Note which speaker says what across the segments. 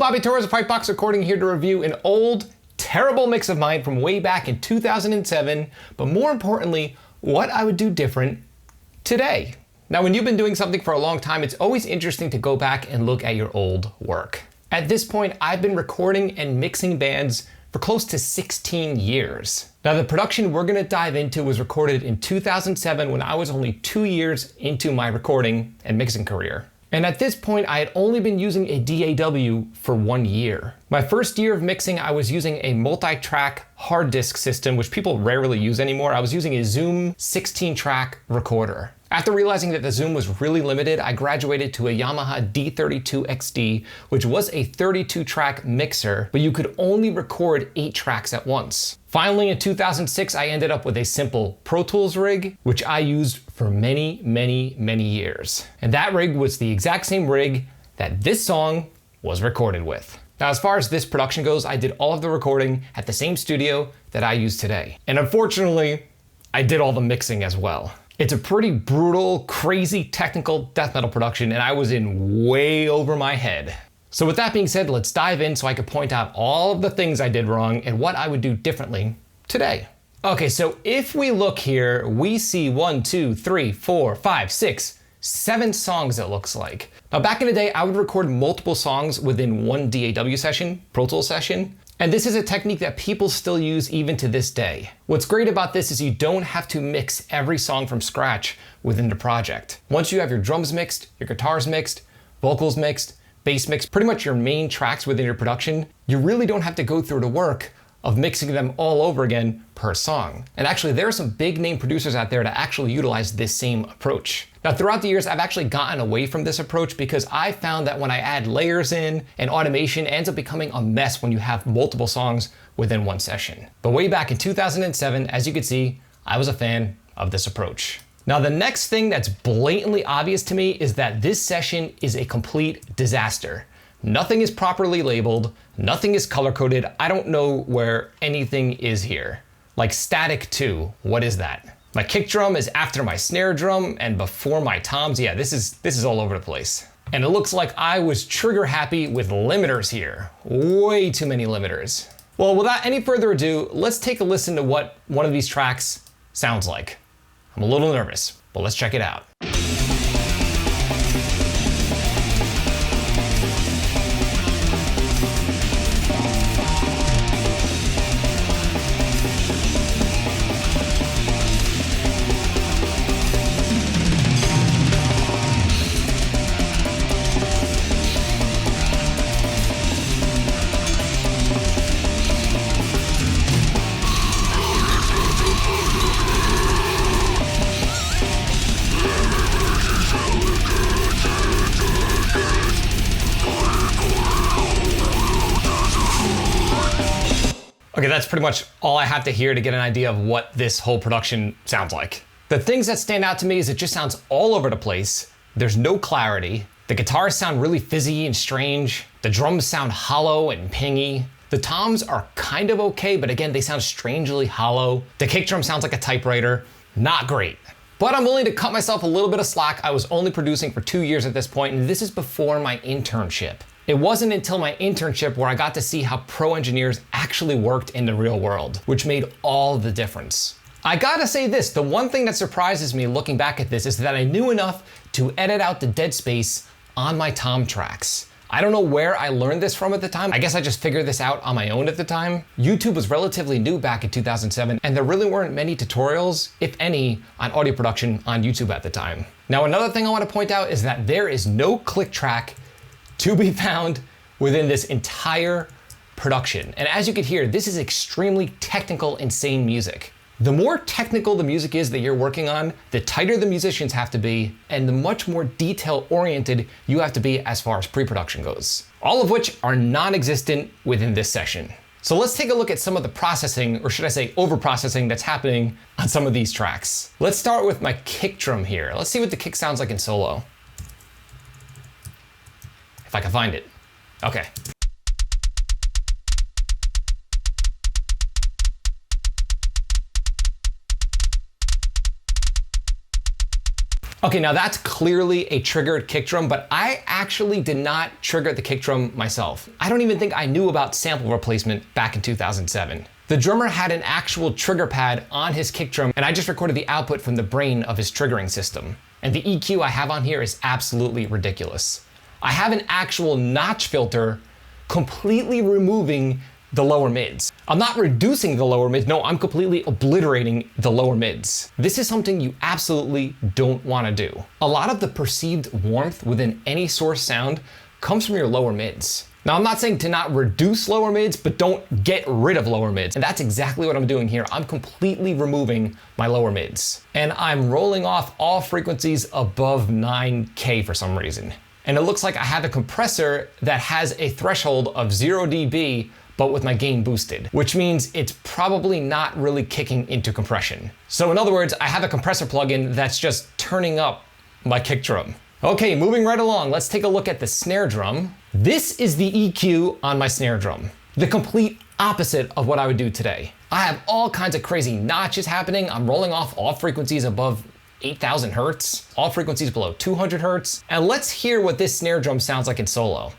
Speaker 1: Bobby Torres of Frightbox recording here to review an old, terrible mix of mine from way back in 2007, but more importantly, what I would do different today. Now, when you've been doing something for a long time, it's always interesting to go back and look at your old work. At this point, I've been recording and mixing bands for close to 16 years. Now, the production we're gonna dive into was recorded in 2007 when I was only 2 years into my recording and mixing career. And at this point, I had only been using a DAW for 1 year. My first year of mixing, I was using a multi-track hard disk system, which people rarely use anymore. I was using a Zoom 16-track recorder. After realizing that the Zoom was really limited, I graduated to a Yamaha D32 XD, which was a 32-track mixer, but you could only record 8 tracks at once. Finally, in 2006, I ended up with a simple Pro Tools rig, which I used for many years. And that rig was the exact same rig that this song was recorded with. Now, as far as this production goes, I did all of the recording at the same studio that I use today. And unfortunately, I did all the mixing as well. It's a pretty brutal, crazy technical death metal production, and I was in way over my head. So with that being said, let's dive in so I could point out all of the things I did wrong and what I would do differently today. Okay, so if we look here, we see 1, 2, 3, 4, 5, 6, 7 songs it looks like. Now back in the day, I would record multiple songs within one DAW session, Pro Tools session. And this is a technique that people still use even to this day. What's great about this is you don't have to mix every song from scratch within the project. Once you have your drums mixed, your guitars mixed, vocals mixed, bass mixed, pretty much your main tracks within your production, you really don't have to go through the work of mixing them all over again per song. And actually, there are some big name producers out there that actually utilize this same approach. Now, throughout the years, I've actually gotten away from this approach because I found that when I add layers in and automation, it ends up becoming a mess when you have multiple songs within one session. But way back in 2007, as you can see, I was a fan of this approach. Now, the next thing that's blatantly obvious to me is that this session is a complete disaster. Nothing is properly labeled, nothing is color-coded. I don't know where anything is here. Like static 2, what is that? My kick drum is after my snare drum and before my toms. Yeah, this is all over the place. And it looks like I was trigger happy with limiters here. Way too many limiters. Well, without any further ado, let's take a listen to what one of these tracks sounds like. I'm a little nervous, but let's check it out. Okay, that's pretty much all I have to hear to get an idea of what this whole production sounds like. The things that stand out to me is it just sounds all over the place. There's no clarity. The guitars sound really fizzy and strange. The drums sound hollow and pingy. The toms are kind of okay, but again, they sound strangely hollow. The kick drum sounds like a typewriter. Not great. But I'm willing to cut myself a little bit of slack. I was only producing for 2 years at this point, and this is before my internship. It wasn't until my internship where I got to see how pro engineers actually worked in the real world, which made all the difference. I gotta say this, the one thing that surprises me looking back at this is that I knew enough to edit out the dead space on my tom tracks. I don't know where I learned this from at the time. I guess I just figured this out on my own at the time. YouTube was relatively new back in 2007, and there really weren't many tutorials, if any, on audio production on YouTube at the time. Now, another thing I want to point out is that there is no click track to be found within this entire production. And as you can hear, this is extremely technical, insane music. The more technical the music is that you're working on, the tighter the musicians have to be, and the much more detail-oriented you have to be as far as pre-production goes. All of which are non-existent within this session. So let's take a look at some of the processing, or should I say over-processing, that's happening on some of these tracks. Let's start with my kick drum here. Let's see what the kick sounds like in solo. If I can find it. Okay. Okay, now that's clearly a triggered kick drum, but I actually did not trigger the kick drum myself. I don't even think I knew about sample replacement back in 2007. The drummer had an actual trigger pad on his kick drum, and I just recorded the output from the brain of his triggering system. And the EQ I have on here is absolutely ridiculous. I have an actual notch filter completely removing the lower mids. I'm not reducing the lower mids, no, I'm completely obliterating the lower mids. This is something you absolutely don't want to do. A lot of the perceived warmth within any source sound comes from your lower mids. Now, I'm not saying to not reduce lower mids, but don't get rid of lower mids. And that's exactly what I'm doing here. I'm completely removing my lower mids. And I'm rolling off all frequencies above 9K for some reason. And it looks like I have a compressor that has a threshold of 0 dB, but with my gain boosted, which means it's probably not really kicking into compression. So in other words, I have a compressor plugin that's just turning up my kick drum. Okay, moving right along, let's take a look at the snare drum. This is the EQ on my snare drum, the complete opposite of what I would do today. I have all kinds of crazy notches happening. I'm rolling off all frequencies above 8,000 hertz, all frequencies below 200 hertz. And let's hear what this snare drum sounds like in solo.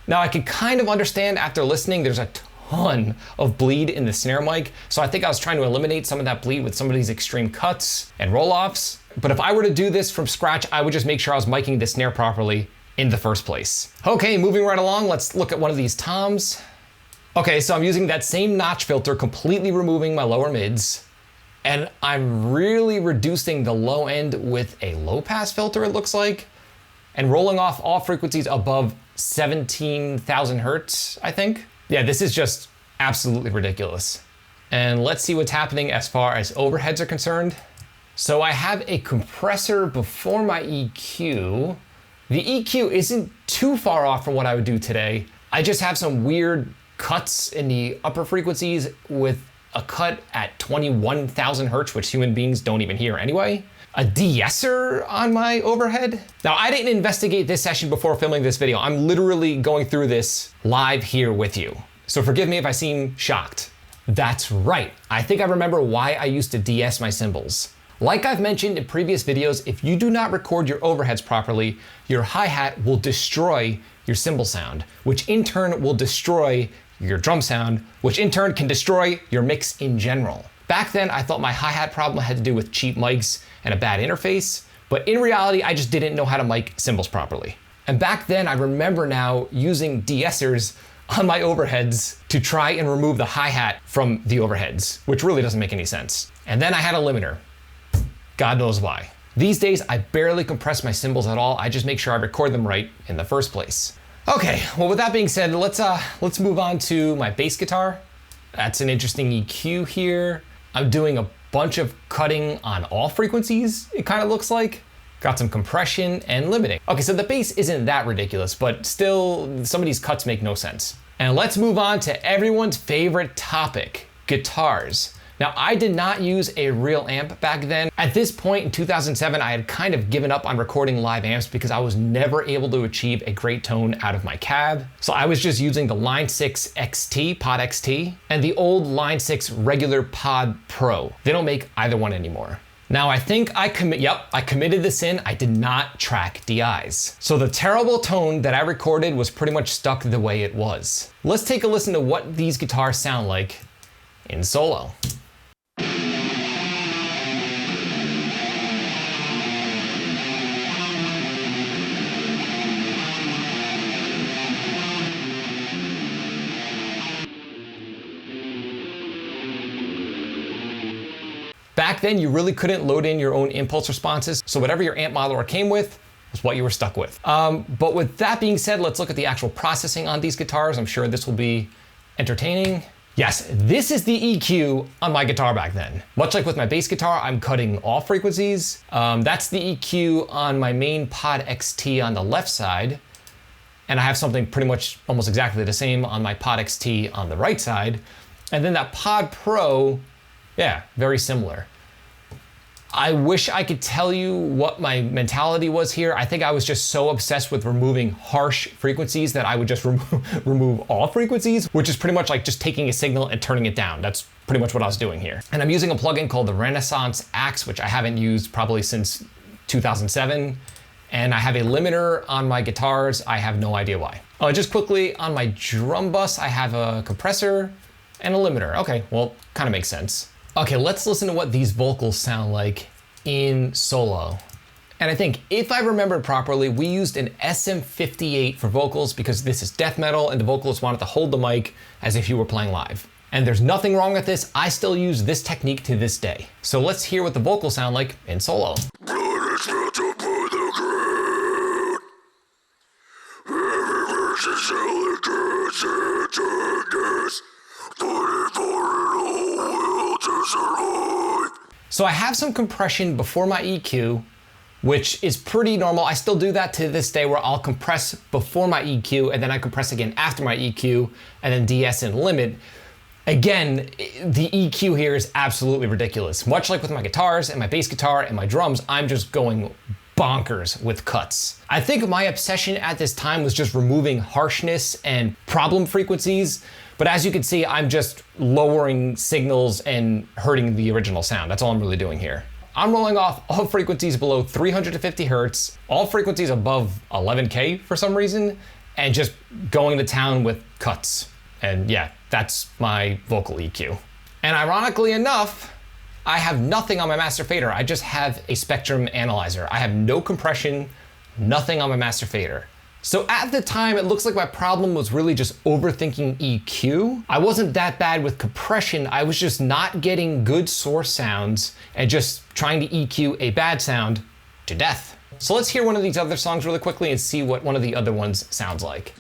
Speaker 1: Now I can kind of understand after listening, there's a ton of bleed in the snare mic. So I think I was trying to eliminate some of that bleed with some of these extreme cuts and roll-offs. But if I were to do this from scratch, I would just make sure I was miking the snare properly in the first place. Okay, moving right along, let's look at one of these toms. Okay, so I'm using that same notch filter, completely removing my lower mids. And I'm really reducing the low end with a low pass filter, it looks like, and rolling off all frequencies above 17,000 hertz, I think. Yeah, this is just absolutely ridiculous. And let's see what's happening as far as overheads are concerned. So I have a compressor before my EQ. The EQ isn't too far off from what I would do today. I just have some weird cuts in the upper frequencies with a cut at 21,000 hertz, which human beings don't even hear anyway. A de-esser on my overhead. Now, I didn't investigate this session before filming this video. I'm literally going through this live here with you. So forgive me if I seem shocked. That's right. I think I remember why I used to de-ess my cymbals. Like I've mentioned in previous videos, if you do not record your overheads properly, your hi-hat will destroy your cymbal sound, which in turn will destroy your drum sound, which in turn can destroy your mix in general. Back then, I thought my hi-hat problem had to do with cheap mics and a bad interface, but in reality, I just didn't know how to mic cymbals properly. And back then, I remember now using de-essers on my overheads to try and remove the hi-hat from the overheads, which really doesn't make any sense. And then I had a limiter. God knows why. These days, I barely compress my cymbals at all. I just make sure I record them right in the first place. Okay, well, with that being said, let's move on to my bass guitar. That's an interesting EQ here. I'm doing a bunch of cutting on all frequencies, it kind of looks like. Got some compression and limiting. Okay, so the bass isn't that ridiculous, but still, some of these cuts make no sense. And let's move on to everyone's favorite topic, guitars. Now, I did not use a real amp back then. At this point in 2007, I had kind of given up on recording live amps because I was never able to achieve a great tone out of my cab. So I was just using the Line 6 XT, Pod XT, and the old Line 6 regular Pod Pro. They don't make either one anymore. Now I think I committed this in. I did not track DIs. So the terrible tone that I recorded was pretty much stuck the way it was. Let's take a listen to what these guitars sound like in solo. Back then, you really couldn't load in your own impulse responses, so whatever your amp modeler came with was what you were stuck with. But with that being said, let's look at the actual processing on these guitars. I'm sure this will be entertaining. Yes, this is the EQ on my guitar back then. Much like with my bass guitar, I'm cutting all frequencies. That's the EQ on my main Pod XT on the left side. And I have something pretty much almost exactly the same on my Pod XT on the right side. And then that Pod Pro, yeah, very similar. I wish I could tell you what my mentality was here. I think I was just so obsessed with removing harsh frequencies that I would just remove all frequencies, which is pretty much like just taking a signal and turning it down. That's pretty much what I was doing here. And I'm using a plugin called the Renaissance Axe, which I haven't used probably since 2007. And I have a limiter on my guitars. I have no idea why. Just quickly, on my drum bus, I have a compressor and a limiter. Okay, well, kind of makes sense. Okay, let's listen to what these vocals sound like in solo. And I think if I remember properly, we used an SM58 for vocals because this is death metal and the vocalist wanted to hold the mic as if you were playing live. And there's nothing wrong with this. I still use this technique to this day. So let's hear what the vocals sound like in solo. So I have some compression before my EQ, which is pretty normal. I still do that to this day where I'll compress before my EQ and then I compress again after my EQ and then DS and limit. Again, the EQ here is absolutely ridiculous. Much like with my guitars and my bass guitar and my drums, I'm just going bonkers with cuts. I think my obsession at this time was just removing harshness and problem frequencies. But as you can see, I'm just lowering signals and hurting the original sound. That's all I'm really doing here. I'm rolling off all frequencies below 350 hertz, all frequencies above 11K for some reason, and just going to town with cuts. And yeah, that's my vocal EQ. And ironically enough, I have nothing on my master fader. I just have a spectrum analyzer. I have no compression, nothing on my master fader. So at the time, it looks like my problem was really just overthinking EQ. I wasn't that bad with compression. I was just not getting good source sounds and just trying to EQ a bad sound to death. So let's hear one of these other songs really quickly and see what one of the other ones sounds like.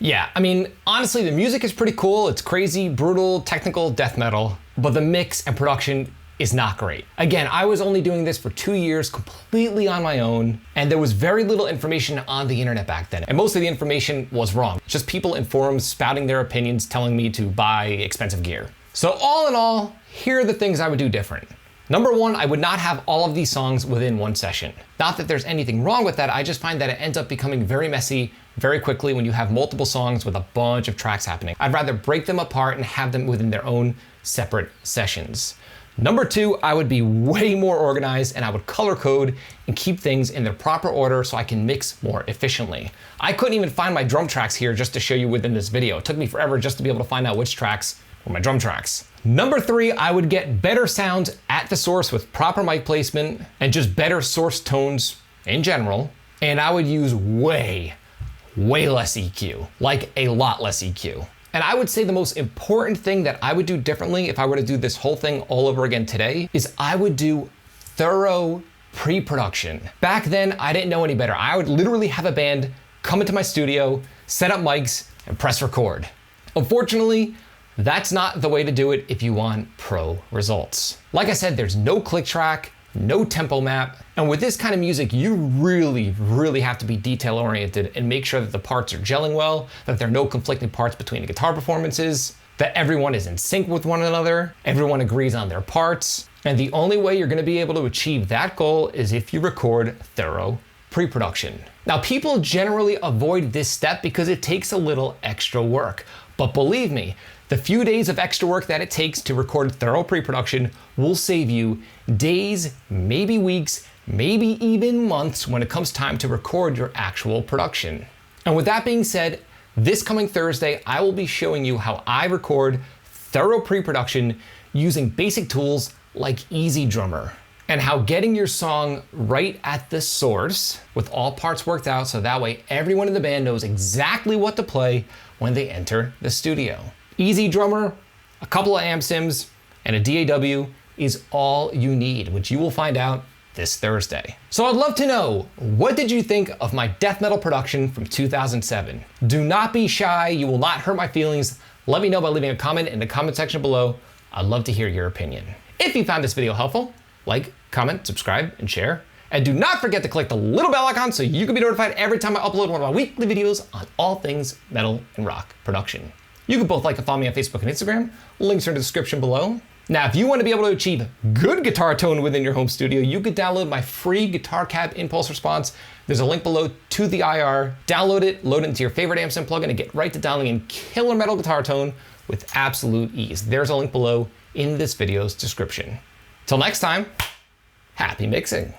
Speaker 1: Yeah, I mean, honestly, the music is pretty cool. It's crazy, brutal, technical death metal, but the mix and production is not great. Again, I was only doing this for 2 years completely on my own, and there was very little information on the internet back then. And most of the information was wrong. Just people in forums spouting their opinions, telling me to buy expensive gear. So all in all, here are the things I would do different. Number one, I would not have all of these songs within one session. Not that there's anything wrong with that, I just find that it ends up becoming very messy very quickly when you have multiple songs with a bunch of tracks happening. I'd rather break them apart and have them within their own separate sessions. Number two, I would be way more organized and I would color code and keep things in their proper order so I can mix more efficiently. I couldn't even find my drum tracks here just to show you within this video. It took me forever just to be able to find out which tracks were my drum tracks. Number three, I would get better sounds at the source with proper mic placement and just better source tones in general. And I would use way less EQ, like a lot less EQ. And I would say the most important thing that I would do differently if I were to do this whole thing all over again today is I would do thorough pre-production. Back then, I didn't know any better. I would literally have a band come into my studio, set up mics, and press record. Unfortunately, that's not the way to do it if you want pro results. Like I said, there's no click track, no tempo map, and with this kind of music, you really have to be detail oriented and make sure that the parts are gelling well, that there are no conflicting parts between the guitar performances, that everyone is in sync with one another, everyone agrees on their parts, and the only way you're gonna be able to achieve that goal is if you record thorough pre-production. Now, people generally avoid this step because it takes a little extra work, but believe me, the few days of extra work that it takes to record thorough pre-production will save you days, maybe weeks, maybe even months when it comes time to record your actual production. And with that being said, this coming Thursday, I will be showing you how I record thorough pre-production using basic tools like EZdrummer. and how getting your song right at the source with all parts worked out so that way everyone in the band knows exactly what to play when they enter the studio. Easy drummer, a couple of amp sims, and a DAW is all you need, which you will find out this Thursday. So I'd love to know, what did you think of my death metal production from 2007? Do not be shy, you will not hurt my feelings. Let me know by leaving a comment in the comment section below. I'd love to hear your opinion. If you found this video helpful, like, comment, subscribe, and share. And do not forget to click the little bell icon so you can be notified every time I upload one of my weekly videos on all things metal and rock production. You can both like and follow me on Facebook and Instagram. Links are in the description below. Now, if you want to be able to achieve good guitar tone within your home studio, you could download my free Guitar Cab Impulse Response. There's a link below to the IR. Download it, load it into your favorite amp sim plugin, and get right to downloading killer metal guitar tone with absolute ease. There's a link below in this video's description. Till next time, happy mixing.